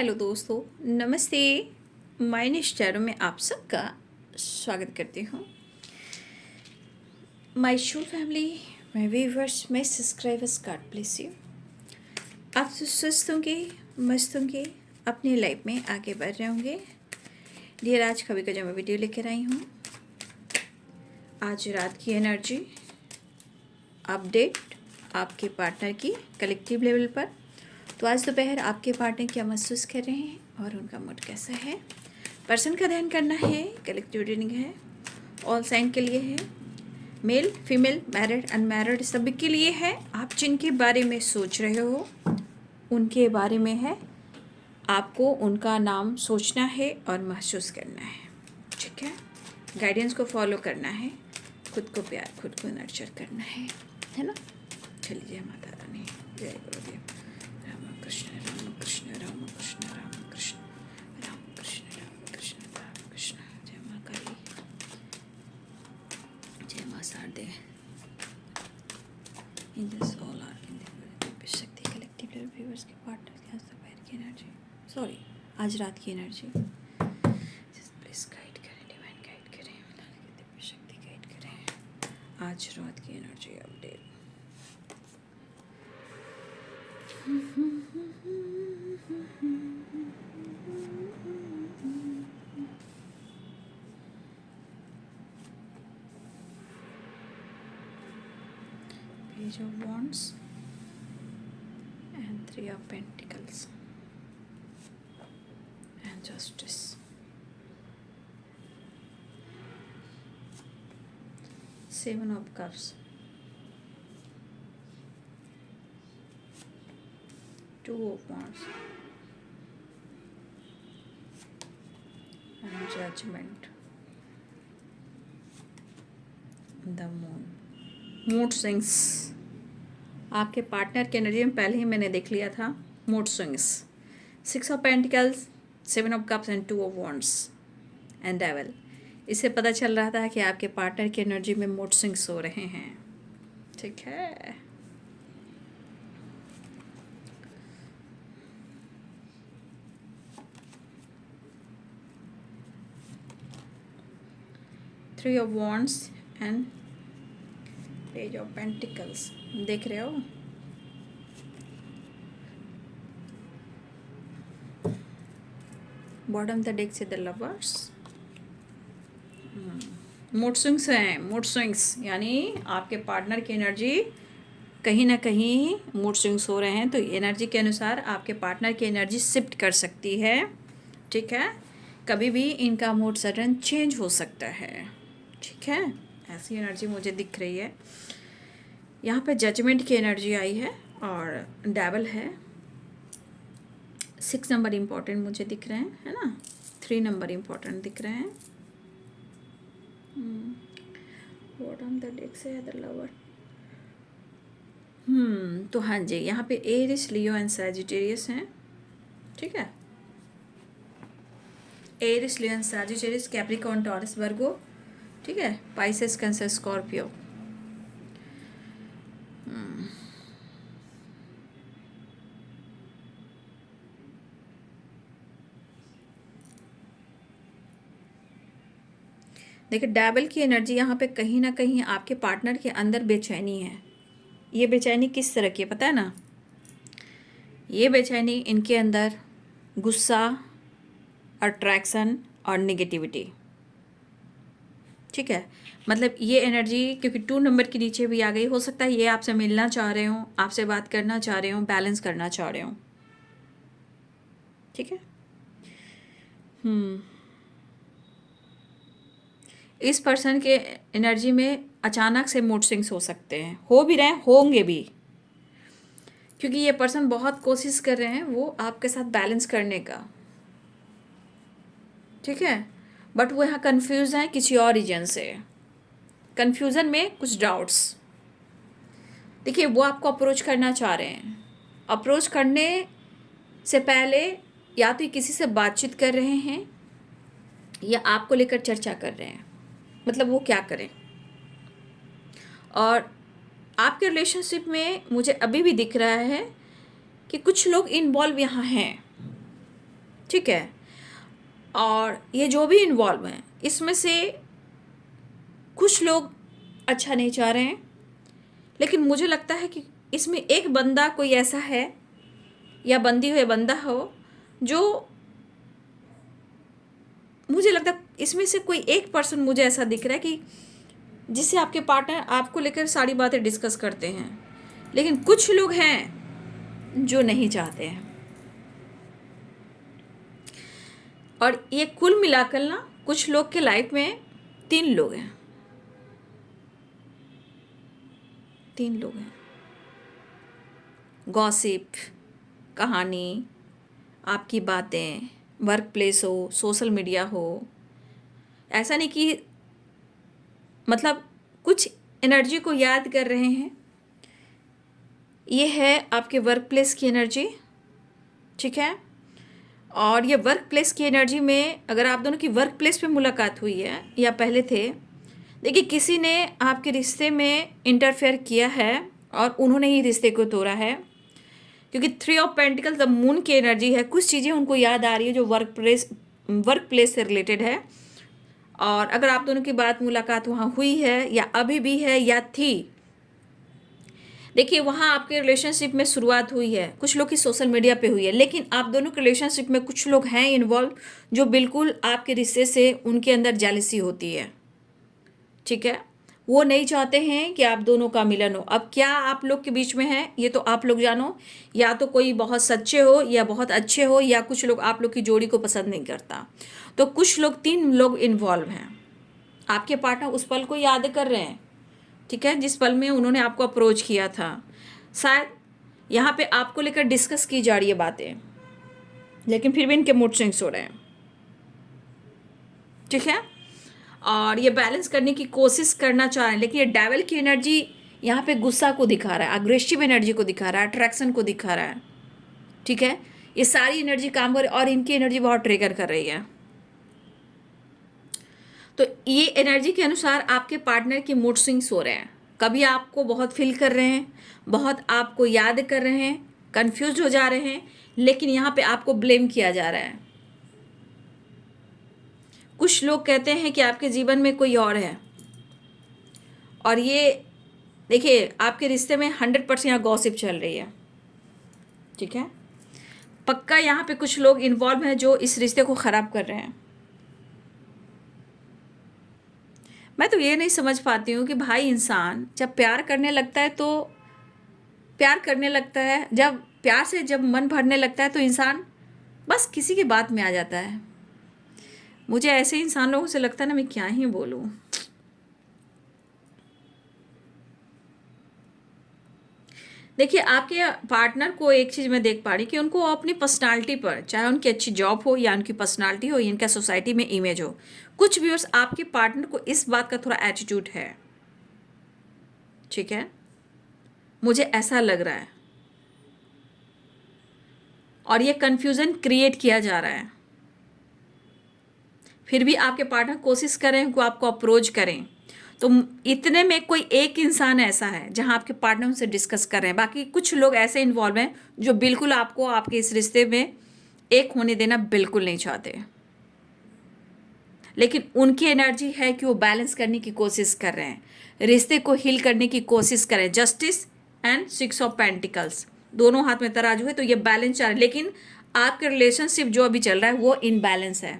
Hello दोस्तों, नमस्ते। माइनिश tarot में आप सबका स्वागत करती हूँ। My show family, my viewers, my subscribers, God bless you. आप तो स्वस्थ होंगे, मस्त होंगे, अपनी लाइफ में आगे बढ़ रहे होंगे। डियर, आज कभी का जो मैं वीडियो लेकर आई हूँ, आज रात की एनर्जी अपडेट आपके पार्टनर की कलेक्टिव लेवल पर। तो आज दोपहर आपके पार्टनर क्या महसूस कर रहे हैं और उनका मूड कैसा है, पर्सन का ध्यान करना है। कलेक्टिव रीडिंग है, ऑल साइन के लिए है, मेल फीमेल, मैरिड अनमैरिड सभी के लिए है। आप जिनके बारे में सोच रहे हो उनके बारे में है। आपको उनका नाम सोचना है और महसूस करना है, ठीक है। गाइडेंस को फॉलो करना है, खुद को प्यार, खुद को नर्चर करना है ना। चलिए, जय माता रानी, जय गुरुदेव। कृष्ण राम कृष्ण राम कृष्ण राम कृष्ण राम कृष्ण राम कृष्ण राम कृष्ण। जय माँ काली, जय माँ शारदे। In this all are in दिव्य शक्ति कलेक्टिव व्यूअर्स के पार्टनर के आज दोपहर की एनर्जी, सॉरी आज रात की एनर्जी प्लीज गाइड करें, डिवाइन गाइड करें, दिव्य शक्ति गाइड करें। आज रात की energy update. Page of Wands and Three of Pentacles and Justice. Seven of Cups, Two of Wands and Judgment. The Moon. Mood swings आपके पार्टनर की एनर्जी में पहले ही मैंने देख लिया था। Mood swings, six of pentacles, seven of cups and two of wands and devil. इससे पता चल रहा था कि आपके पार्टनर की एनर्जी में मूड स्विंग्स हो रहे हैं, ठीक है। Three of wands and page of pentacles देख रहे हो। बॉटम द डेक से द लवर्स। मूड स्विंग्स हैं, मूड स्विंग्स यानी आपके पार्टनर की एनर्जी कहीं ना कहीं मूड स्विंग्स हो रहे हैं। तो एनर्जी के अनुसार आपके पार्टनर की एनर्जी शिफ्ट कर सकती है, ठीक है। कभी भी इनका मूड सडन चेंज हो सकता है, ठीक है। ऐसी एनर्जी मुझे दिख रही है। यहाँ पे जजमेंट की एनर्जी आई है और डेविल है। 6 नंबर इम्पोर्टेंट मुझे दिख रहे हैं, है ना। 3 नंबर इम्पोर्टेंट दिख रहे हैं। बॉटम द डेक से द लवर। तो हाँ जी, यहाँ पे एरिस, लियो एंड सैजिटेरियस हैं, ठीक है। Aries, Leo and Sagittarius, Capricorn, Taurus, Virgo, ठीक है। Pisces, Cancer, Scorpio. देखिए, डेविल की एनर्जी यहाँ पे कहीं ना कहीं आपके पार्टनर के अंदर बेचैनी है। ये बेचैनी किस तरह की है पता है ना। ये बेचैनी इनके अंदर गुस्सा, अट्रैक्शन और नेगेटिविटी, ठीक है। मतलब ये एनर्जी क्योंकि 2 नंबर के नीचे भी आ गई, हो सकता है ये आपसे मिलना चाह रहे हो, आपसे बात करना चाह रहे हो, बैलेंस करना चाह रहे हो, ठीक है। इस पर्सन के एनर्जी में अचानक से मूड स्विंग्स हो सकते हैं, हो भी रहे हैं, होंगे भी, क्योंकि ये पर्सन बहुत कोशिश कर रहे हैं वो आपके साथ बैलेंस करने का, ठीक है। बट वो यहाँ कंफ्यूज हैं किसी और रीजन से। कंफ्यूजन में कुछ डाउट्स। देखिए, वो आपको अप्रोच करना चाह रहे हैं। अप्रोच करने से पहले या तो किसी से बातचीत कर रहे हैं या आपको लेकर चर्चा कर रहे हैं, मतलब वो क्या करें। और आपके रिलेशनशिप में मुझे अभी भी दिख रहा है कि कुछ लोग इन्वॉल्व यहाँ हैं, ठीक है। और ये जो भी इन्वॉल्व हैं इसमें से कुछ लोग अच्छा नहीं चाह रहे हैं, लेकिन मुझे लगता है कि इसमें एक बंदा कोई ऐसा है या बंदी हो या बंदा हो जो, मुझे लगता है इसमें से कोई एक पर्सन मुझे ऐसा दिख रहा है कि जिससे आपके पार्टनर आपको लेकर सारी बातें डिस्कस करते हैं, लेकिन कुछ लोग हैं जो नहीं चाहते हैं। और ये कुल मिलाकर ना कुछ लोग के लाइफ में 3 लोग हैं, 3 लोग हैं। गॉसिप, कहानी, आपकी बातें, वर्क प्लेस हो, सोशल मीडिया हो, ऐसा नहीं कि मतलब कुछ एनर्जी को याद कर रहे हैं। ये है आपके वर्क प्लेस की एनर्जी, ठीक है। और ये वर्क प्लेस की एनर्जी में अगर आप दोनों की वर्क प्लेस पे मुलाकात हुई है या पहले थे, देखिए किसी ने आपके रिश्ते में इंटरफेयर किया है और उन्होंने ही रिश्ते को तोड़ा है, क्योंकि 3 ऑफ पेंटिकल्स द मून की एनर्जी है। कुछ चीज़ें उनको याद आ रही है जो वर्क प्लेस से रिलेटेड है। और अगर आप दोनों की बात मुलाकात वहाँ हुई है या अभी भी है या थी, देखिए वहाँ आपके रिलेशनशिप में शुरुआत हुई है, कुछ लोग की सोशल मीडिया पे हुई है, लेकिन आप दोनों के रिलेशनशिप में कुछ लोग हैं इन्वॉल्व जो बिल्कुल आपके रिश्ते से उनके अंदर जेलसी होती है, ठीक है। वो नहीं चाहते हैं कि आप दोनों का मिलन हो। अब क्या आप लोग के बीच में है ये तो आप लोग जानो, या तो कोई बहुत सच्चे हो या बहुत अच्छे हो, या कुछ लोग आप लोग की जोड़ी को पसंद नहीं करता। तो कुछ लोग 3 लोग इन्वॉल्व हैं। आपके पार्टनर उस पल को याद कर रहे हैं, ठीक है, जिस पल में उन्होंने आपको अप्रोच किया था। शायद यहाँ पे आपको लेकर डिस्कस की जा रही है बातें, लेकिन फिर भी इनके मूड स्विंग्स हो रहे हैं, ठीक है। और ये बैलेंस करने की कोशिश करना चाह रहे हैं, लेकिन ये डेविल की एनर्जी यहाँ पे गुस्सा को दिखा रहा है, अग्रेसिव एनर्जी को दिखा रहा है, अट्रैक्शन को दिखा रहा है, ठीक है। ये सारी एनर्जी काम कर रही है और इनकी एनर्जी बहुत ट्रिगर कर रही है। तो ये एनर्जी के अनुसार आपके पार्टनर की मूड स्विंग्स हो रहे हैं। कभी आपको बहुत फील कर रहे हैं, बहुत आपको याद कर रहे हैं, कंफ्यूज हो जा रहे हैं, लेकिन यहाँ पे आपको ब्लेम किया जा रहा है। कुछ लोग कहते हैं कि आपके जीवन में कोई और है, और ये देखिए आपके रिश्ते में 100% यहाँ गॉसिप चल रही है, ठीक है। पक्का यहाँ पे कुछ लोग इन्वॉल्व हैं जो इस रिश्ते को ख़राब कर रहे हैं। मैं तो ये नहीं समझ पाती हूँ कि भाई इंसान जब प्यार करने लगता है तो प्यार करने लगता है, जब प्यार से जब मन भरने लगता है तो इंसान बस किसी की बात में आ जाता है। मुझे ऐसे इंसान लोगों से लगता है ना, मैं क्या ही बोलूँ। देखिए आपके पार्टनर को एक चीज़ मैं देख पा रही कि उनको अपनी पर्सनालिटी पर, चाहे उनकी अच्छी जॉब हो या उनकी पर्सनालिटी हो या इनका सोसाइटी में इमेज हो, कुछ व्यूअर्स आपके पार्टनर को इस बात का थोड़ा एटीट्यूड है, ठीक है, मुझे ऐसा लग रहा है। और ये कन्फ्यूज़न क्रिएट किया जा रहा है। फिर भी आपके पार्टनर कोशिश करें कि आपको अप्रोच करें, तो इतने में कोई एक इंसान ऐसा है जहां आपके पार्टनर उनसे डिस्कस कर रहे हैं। बाकी कुछ लोग ऐसे इन्वॉल्व हैं जो बिल्कुल आपको आपके इस रिश्ते में एक होने देना बिल्कुल नहीं चाहते, लेकिन उनकी एनर्जी है कि वो बैलेंस करने की कोशिश कर रहे हैं, रिश्ते को हील करने की कोशिश करें। जस्टिस एंड 6 ऑफ पेंटिकल्स दोनों हाथ में तराजू है, तो ये बैलेंस चल रहा है, लेकिन आपके रिलेशनशिप जो अभी चल रहा है वो इनबैलेंस है।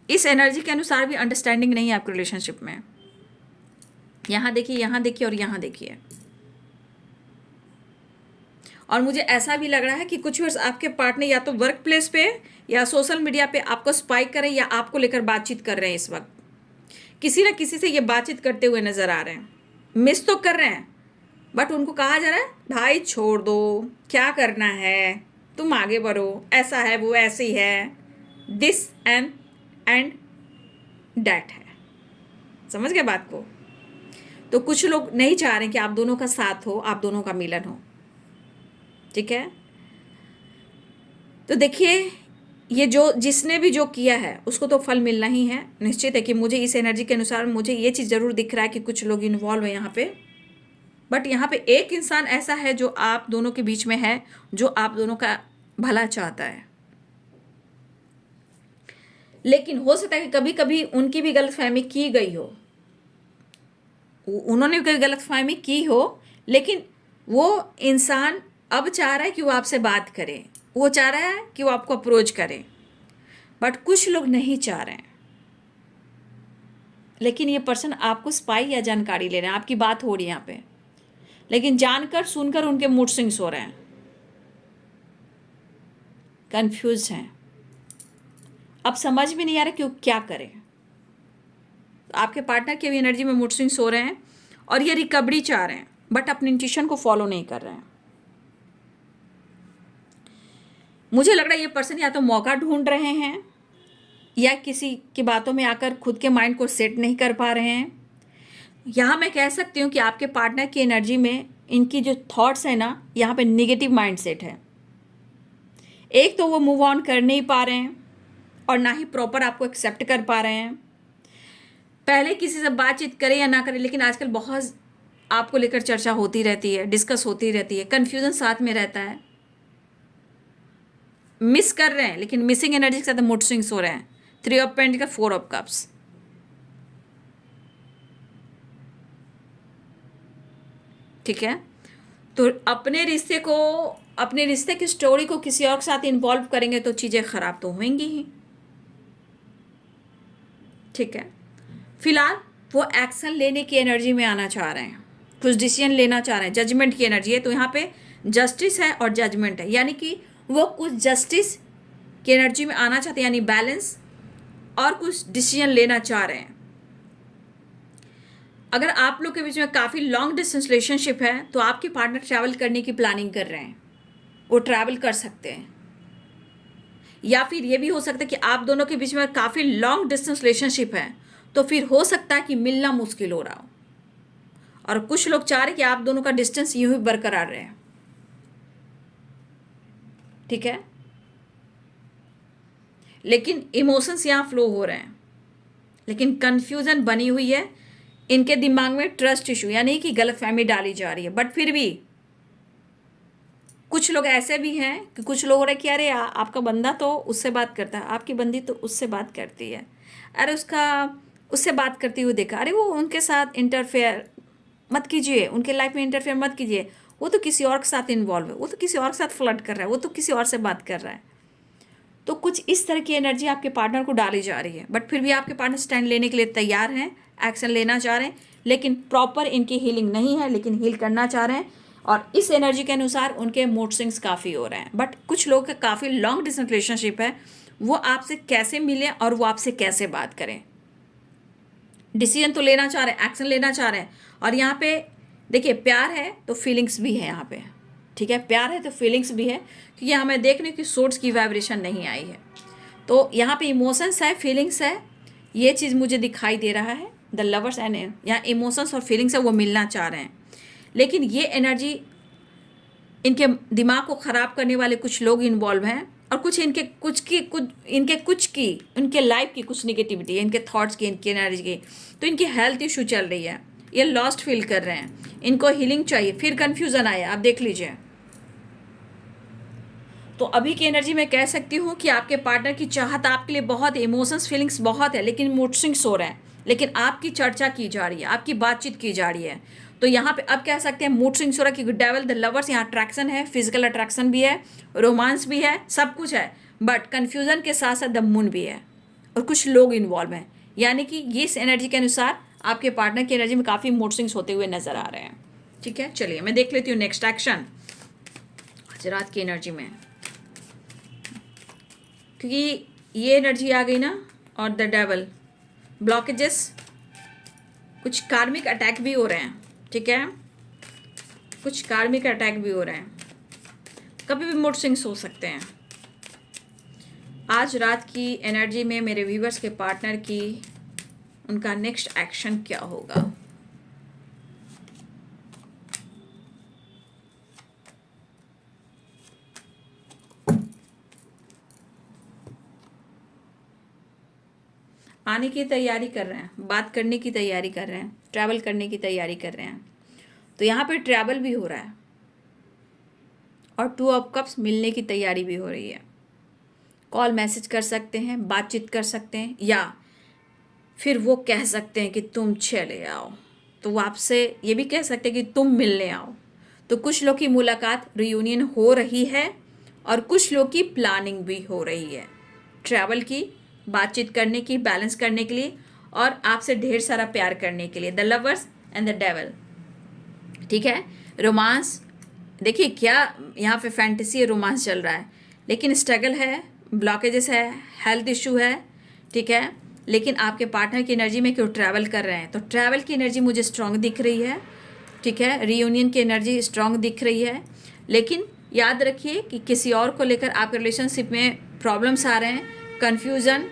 इस एनर्जी के अनुसार भी अंडरस्टैंडिंग नहीं है आपके रिलेशनशिप में। यहाँ देखिए और यहाँ देखिए। और मुझे ऐसा भी लग रहा है कि कुछ वर्ष आपके पार्टनर या तो वर्क प्लेस पे या सोशल मीडिया पे आपको स्पाई करें या आपको लेकर बातचीत कर रहे हैं। इस वक्त किसी ना किसी से ये बातचीत करते हुए नज़र आ रहे हैं। मिस तो कर रहे हैं, बट उनको कहा जा रहा है भाई छोड़ दो, क्या करना है, तुम आगे बढ़ो, ऐसा है वो ऐसी है, दिस एंड डैट है। समझ गए बात को। तो कुछ लोग नहीं चाह रहे कि आप दोनों का साथ हो, आप दोनों का मिलन हो, ठीक है। तो देखिए ये जो जिसने भी जो किया है उसको तो फल मिलना ही है, निश्चित है। कि मुझे इस एनर्जी के अनुसार मुझे ये चीज़ ज़रूर दिख रहा है कि कुछ लोग इन्वॉल्व है यहाँ पे, बट यहाँ पे एक इंसान ऐसा है जो आप दोनों के बीच में है, जो आप दोनों का भला चाहता है, लेकिन हो सकता है कि कभी कभी उनकी भी गलतफहमी की गई हो, उन्होंने भी गलतफहमी की हो, लेकिन वो इंसान अब चाह रहा है कि वो आपसे बात करे, वो चाह रहा है कि वो आपको अप्रोच करे, बट कुछ लोग नहीं चाह रहे हैं। लेकिन ये पर्सन आपको स्पाई या जानकारी ले रहे हैं, आपकी बात हो रही है यहाँ पे, लेकिन जानकर सुनकर उनके मूड स्विंग्स हो रहे हैं, कंफ्यूज हैं, अब समझ में नहीं आ रहा क्यों क्या करें। आपके पार्टनर की भी एनर्जी में मूड स्विंग्स हो रहे हैं और ये रिकवरी चाह रहे हैं, बट अपने इंट्यूशन को फॉलो नहीं कर रहे हैं। मुझे लग रहा है ये पर्सन या तो मौका ढूंढ रहे हैं या किसी की बातों में आकर खुद के माइंड को सेट नहीं कर पा रहे हैं। यहाँ मैं कह सकती हूँ कि आपके पार्टनर की एनर्जी में इनकी जो थॉट्स है ना, यहाँ पे नेगेटिव माइंड सेट है। एक तो वो मूव ऑन कर नहीं पा रहे हैं और ना ही प्रॉपर आपको एक्सेप्ट कर पा रहे हैं। पहले किसी से बातचीत करें या ना करें, लेकिन आजकल बहुत आपको लेकर चर्चा होती रहती है, डिस्कस होती रहती है, कन्फ्यूजन साथ में रहता है, मिस कर रहे हैं, लेकिन मिसिंग एनर्जी के साथ मूड स्विंग्स हो रहे हैं। 3 ऑफ पेंटिकल, 4 ऑफ कप्स। ठीक है, तो अपने रिश्ते की स्टोरी को किसी और के साथ इन्वॉल्व करेंगे तो चीज़ें खराब तो होंगी ही। ठीक है, फिलहाल वो एक्शन लेने की एनर्जी में आना चाह रहे हैं, कुछ डिसीजन लेना चाह रहे हैं, जजमेंट की एनर्जी है। तो यहाँ पे जस्टिस है और जजमेंट है, यानी कि वो कुछ जस्टिस की एनर्जी में आना चाहते हैं, यानी बैलेंस, और कुछ डिसीजन लेना चाह रहे हैं। अगर आप लोग के बीच में काफ़ी लॉन्ग डिस्टेंस रिलेशनशिप है तो आपके पार्टनर ट्रैवल करने की प्लानिंग कर रहे हैं, वो ट्रैवल कर सकते हैं। या फिर ये भी हो सकता है कि आप दोनों के बीच में काफ़ी लॉन्ग डिस्टेंस रिलेशनशिप है तो फिर हो सकता है कि मिलना मुश्किल हो रहा हो, और कुछ लोग चाह रहे हैं कि आप दोनों का डिस्टेंस यूं ही बरकरार रहे। ठीक है, लेकिन इमोशंस यहाँ फ्लो हो रहे हैं, लेकिन कंफ्यूजन बनी हुई है इनके दिमाग में, ट्रस्ट इशू, यानी कि गलतफहमी डाली जा रही है। बट फिर भी कुछ लोग ऐसे भी हैं कि कुछ लोग हो रहे कि अरे आपका बंदा तो उससे बात करता है, आपकी बंदी तो उससे बात करती है, अरे उससे बात करती हुई देखा, अरे वो उनके साथ इंटरफेयर मत कीजिए, उनके लाइफ में इंटरफेयर मत कीजिए, वो तो किसी और के साथ इन्वॉल्व है, वो तो किसी और के साथ फ्लर्ट कर रहा है, वो तो किसी और से बात कर रहा है। तो कुछ इस तरह की एनर्जी आपके पार्टनर को डाली जा रही है, बट फिर भी आपके पार्टनर स्टैंड लेने के लिए तैयार हैं, एक्शन लेना चाह रहे हैं, लेकिन प्रॉपर इनकी हीलिंग नहीं है, लेकिन हील करना चाह रहे हैं। और इस एनर्जी के अनुसार उनके मूड स्विंग्स काफ़ी हो रहे हैं। बट कुछ लोगों का काफ़ी लॉन्ग डिस्टेंस रिलेशनशिप है, वो आपसे कैसे मिले और वो आपसे कैसे बात करें, डिसीजन तो लेना चाह रहे हैं, एक्शन लेना चाह रहे हैं। और यहाँ पे देखिए, प्यार है तो फीलिंग्स भी है यहाँ पे। ठीक है, प्यार है तो फीलिंग्स भी है, क्योंकि यहाँ मैं देख रही हूँ कि सोर्स की वाइब्रेशन नहीं आई है, तो यहाँ पे इमोशंस है, फीलिंग्स है, ये चीज़ मुझे दिखाई दे रहा है। द लवर्स एंड यहाँ इमोशंस और फीलिंग्स है, वो मिलना चाह रहे हैं, लेकिन ये एनर्जी इनके दिमाग को ख़राब करने वाले कुछ लोग इन्वॉल्व हैं, और कुछ इनके लाइफ की कुछ निगेटिविटी है, इनके थॉट्स की, इनकी एनर्जी की। तो इनकी हेल्थ इशू चल रही है, ये लॉस्ट फील कर रहे हैं, इनको हीलिंग चाहिए, फिर कन्फ्यूज़न आया, आप देख लीजिए। तो अभी की एनर्जी में कह सकती हूँ कि आपके पार्टनर की चाहत आपके लिए बहुत है, इमोशंस फीलिंग्स बहुत है, लेकिन मूड स्विंग्स हो रहे हैं, लेकिन आपकी चर्चा की जा रही है, आपकी बातचीत की जा रही है। तो यहाँ पे अब कह सकते हैं मूड स्विंग्स हो रहा है, क्योंकि डेविल द लवर्स, यहाँ अट्रैक्शन है, फिजिकल अट्रैक्शन भी है, रोमांस भी है, सब कुछ है, बट कन्फ्यूजन के साथ साथ द मून भी है, और कुछ लोग इन्वॉल्व हैं। यानी कि ये इस एनर्जी के अनुसार आपके पार्टनर की एनर्जी में काफ़ी मूड स्विंग्स होते हुए नजर आ रहे हैं। ठीक है, चलिए मैं देख लेती हूँ नेक्स्ट एक्शन आज रात की एनर्जी में, क्योंकि ये एनर्जी आ गई ना, और द डेवल ब्लॉकेजेस, कुछ कार्मिक अटैक भी हो रहे हैं। ठीक है, कुछ कार्मिक अटैक भी हो रहे हैं, कभी भी मूड स्विंग्स हो सकते हैं। आज रात की एनर्जी में मेरे व्यूवर्स के पार्टनर की उनका नेक्स्ट एक्शन क्या होगा। आने की तैयारी कर रहे हैं, बात करने की तैयारी कर रहे हैं, ट्रैवल करने की तैयारी कर रहे हैं। तो यहाँ पे ट्रैवल भी हो रहा है और 2 ऑफ कप्स मिलने की तैयारी भी हो रही है। कॉल मैसेज कर सकते हैं, बातचीत कर सकते हैं, या फिर वो कह सकते हैं कि तुम चले आओ, तो वो आपसे ये भी कह सकते हैं कि तुम मिलने आओ। तो कुछ लोग की मुलाकात, रियूनियन हो रही है और कुछ लोग की प्लानिंग भी हो रही है ट्रैवल की, बातचीत करने की, बैलेंस करने के लिए और आपसे ढेर सारा प्यार करने के लिए। The lovers and the devil, ठीक है। रोमांस, देखिए क्या यहाँ पे फैंटेसी रोमांस चल रहा है, लेकिन स्ट्रगल है, ब्लॉकेजेस है, हेल्थ इशू है, ठीक है। लेकिन आपके पार्टनर की एनर्जी में क्यों ट्रैवल कर रहे हैं, तो ट्रैवल की एनर्जी मुझे स्ट्रांग दिख रही है, ठीक है। रीयूनियन की एनर्जी स्ट्रांग दिख रही है, लेकिन याद रखिए कि किसी और को लेकर आपके रिलेशनशिप में प्रॉब्लम्स आ रहे हैं, कन्फ्यूज़न,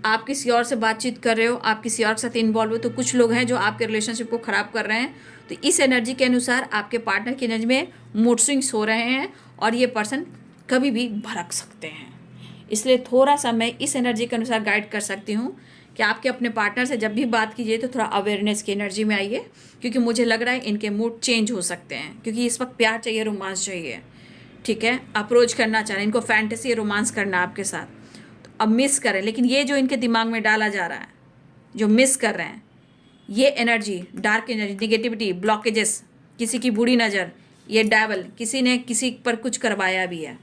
आप किसी और से बातचीत कर रहे हो, आप किसी और के साथ इन्वॉल्व हो, तो कुछ लोग हैं जो आपके रिलेशनशिप को ख़राब कर रहे हैं। तो इस एनर्जी के अनुसार आपके पार्टनर की एनर्जी में मूड स्विंग्स हो रहे हैं और ये पर्सन कभी भी भड़क सकते हैं। इसलिए थोड़ा सा मैं इस एनर्जी के अनुसार गाइड कर सकती हूँ कि आपके अपने पार्टनर से जब भी बात कीजिए तो थोड़ा अवेयरनेस की एनर्जी में आइए, क्योंकि मुझे लग रहा है इनके मूड चेंज हो सकते हैं, क्योंकि इस वक्त प्यार चाहिए, रोमांस चाहिए, ठीक है। अप्रोच करना चाह रहे हैं, इनको फैंटेसी रोमांस करना आपके साथ, तो अब मिस करें। लेकिन ये जो इनके दिमाग में डाला जा रहा है, जो मिस कर रहे हैं, ये energy, dark energy, negativity, blockages, किसी की बुरी नज़र, ये डेविल, किसी ने किसी पर कुछ करवाया भी है,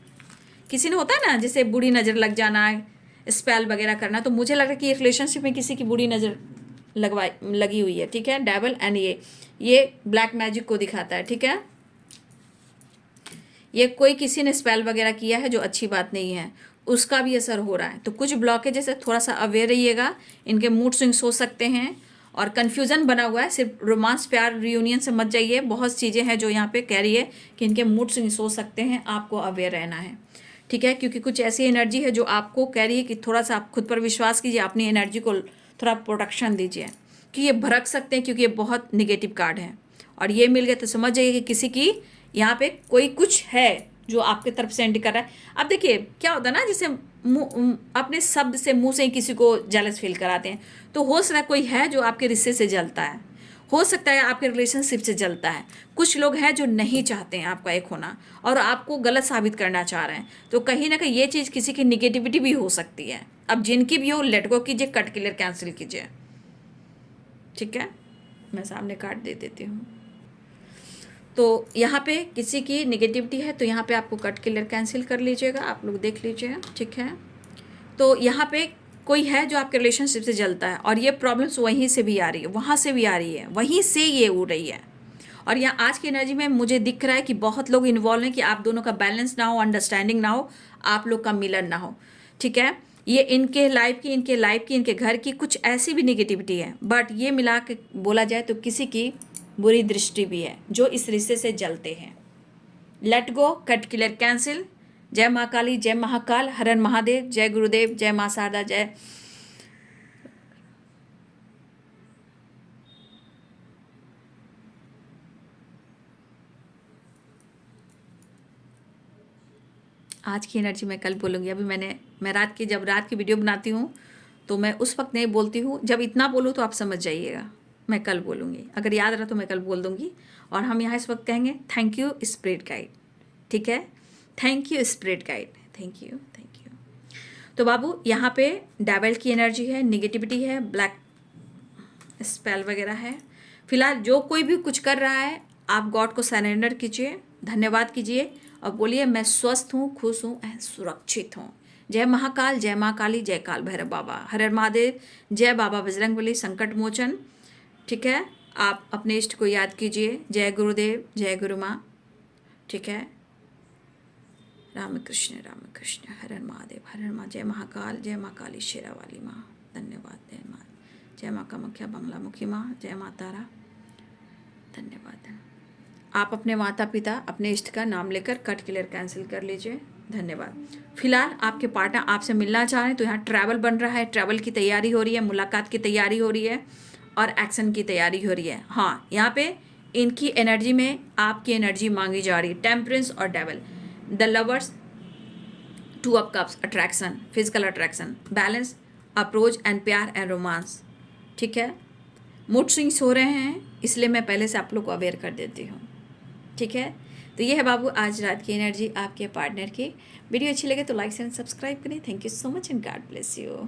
किसी ने, होता है ना जैसे बुरी नज़र लग जाना, स्पेल वगैरह करना, तो मुझे लग रहा है कि रिलेशनशिप में किसी की बुरी नज़र लगी हुई है, ठीक है। डेविल एंड ये ब्लैक मैजिक को दिखाता है, ठीक है। ये कोई किसी ने स्पेल वगैरह किया है जो अच्छी बात नहीं है, उसका भी असर हो रहा है। तो कुछ ब्लॉकेजेस से थोड़ा सा अवेयर रहिएगा, इनके मूड स्विंग्स हो सकते हैं और कन्फ्यूज़न बना हुआ है। सिर्फ रोमांस प्यार रियूनियन से मत जाइए, बहुत चीज़ें हैं जो यहाँ पे कह रही है कि इनके मूड स्विंग्स हो सकते हैं, आपको अवेयर रहना है, ठीक है। क्योंकि कुछ ऐसी एनर्जी है जो आपको कह रही है कि थोड़ा सा आप खुद पर विश्वास कीजिए, अपनी एनर्जी को थोड़ा प्रोटेक्शन दीजिए, कि ये भड़क सकते हैं, क्योंकि ये बहुत निगेटिव कार्ड है। और ये मिल गया तो समझ जाइए कि किसी की यहाँ पे कोई कुछ है जो आपके तरफ से एंड कर रहा है। अब देखिए क्या होता है ना, जैसे अपने शब्द से, मुंह से ही किसी को जेलस फील कराते हैं, तो हो सकता है कोई है जो आपके रिश्ते से जलता है, हो सकता है आपके रिलेशनशिप से जलता है। कुछ लोग हैं जो नहीं चाहते हैं आपका एक होना और आपको गलत साबित करना चाह रहे हैं, तो कहीं ना कहीं ये चीज़ किसी की निगेटिविटी भी हो सकती है। अब जिनकी भी हो, लेट गो कीजिए, कट क्लियर कैंसिल कीजिए, ठीक है। मैं सामने काट दे देती हूँ। तो यहाँ पे किसी की निगेटिविटी है, तो यहाँ पे आपको कट क्लियर कैंसिल कर लीजिएगा, आप लोग देख लीजिएगा, ठीक है। तो यहाँ पे कोई है जो आपके रिलेशनशिप से जलता है और ये प्रॉब्लम्स वहीं से भी आ रही है, वहाँ से भी आ रही है, वहीं से ये उड़ रही है। और यहाँ आज की एनर्जी में मुझे दिख रहा है कि बहुत लोग इन्वॉल्व हैं कि आप दोनों का बैलेंस ना हो, अंडरस्टैंडिंग ना हो, आप लोग का मिलन ना हो, ठीक है। ये इनके लाइफ की, इनके घर की कुछ ऐसी भी निगेटिविटी है, बट ये मिला के बोला जाए तो किसी की बुरी दृष्टि भी है जो इस रिश्ते से जलते हैं। Let go, cut clear cancel. जय माँ काली, जय महाकाल, हर हर महादेव, जय गुरुदेव, जय माँ शारदा, जय। आज की एनर्जी मैं कल बोलूँगी। अभी मैं रात की वीडियो बनाती हूँ तो मैं उस वक्त नहीं बोलती हूँ, जब इतना बोलूँ तो आप समझ जाइएगा, मैं कल बोलूँगी, अगर याद रहा तो मैं कल बोल दूँगी। और हम यहाँ इस वक्त कहेंगे थैंक यू स्पिरिट गाइड, ठीक है। Thank you spirit guide, thank you, thank you. तो बाबू यहाँ पे डेविल की एनर्जी है, निगेटिविटी है, ब्लैक स्पेल वगैरह है। फिलहाल जो कोई भी कुछ कर रहा है, आप गॉड को सरेंडर कीजिए, धन्यवाद कीजिए और बोलिए मैं स्वस्थ हूँ, खुश हूँ एंड सुरक्षित हूँ। जय महाकाल, जय माँ काली, जय काल भैरव बाबा, हर हर महादेव, जय बाबा बजरंगबली संकट मोचन, ठीक है। आप अपने इष्ट को याद कीजिए, जय गुरुदेव, जय गुरु माँ, ठीक है। राम कृष्ण, हर हर महादेव, हर हर माँ, जय महाकाल, जय माँ काली शेरा वाली माँ, धन्यवाद, जय माँ, जय माँ कामाख्या बंगला मुखी माँ, जय माँ तारा, धन्यवाद। आप अपने माता पिता, अपने इष्ट का नाम लेकर कट क्लियर कैंसिल कर लीजिए, धन्यवाद। फिलहाल आपके पार्टनर आपसे मिलना चाह रहे हैं, तो यहाँ ट्रैवल बन रहा है, ट्रैवल की तैयारी हो रही है, मुलाकात की तैयारी हो रही है और एक्शन की तैयारी हो रही है। हाँ, यहाँ पे इनकी एनर्जी में आपकी एनर्जी मांगी जा रही है, टेम्परेंस और devil, the lovers, two of cups, attraction, physical attraction, balance, approach and प्यार एंड रोमांस, ठीक है। मूड स्विंग्स हो रहे हैं, इसलिए मैं पहले से आप लोग को अवेयर कर देती हूँ, ठीक है। तो ये है बाबू आज रात की एनर्जी आपके पार्टनर की। वीडियो अच्छी लगे तो लाइक एंड सब्सक्राइब करें। Thank you so much and God bless you.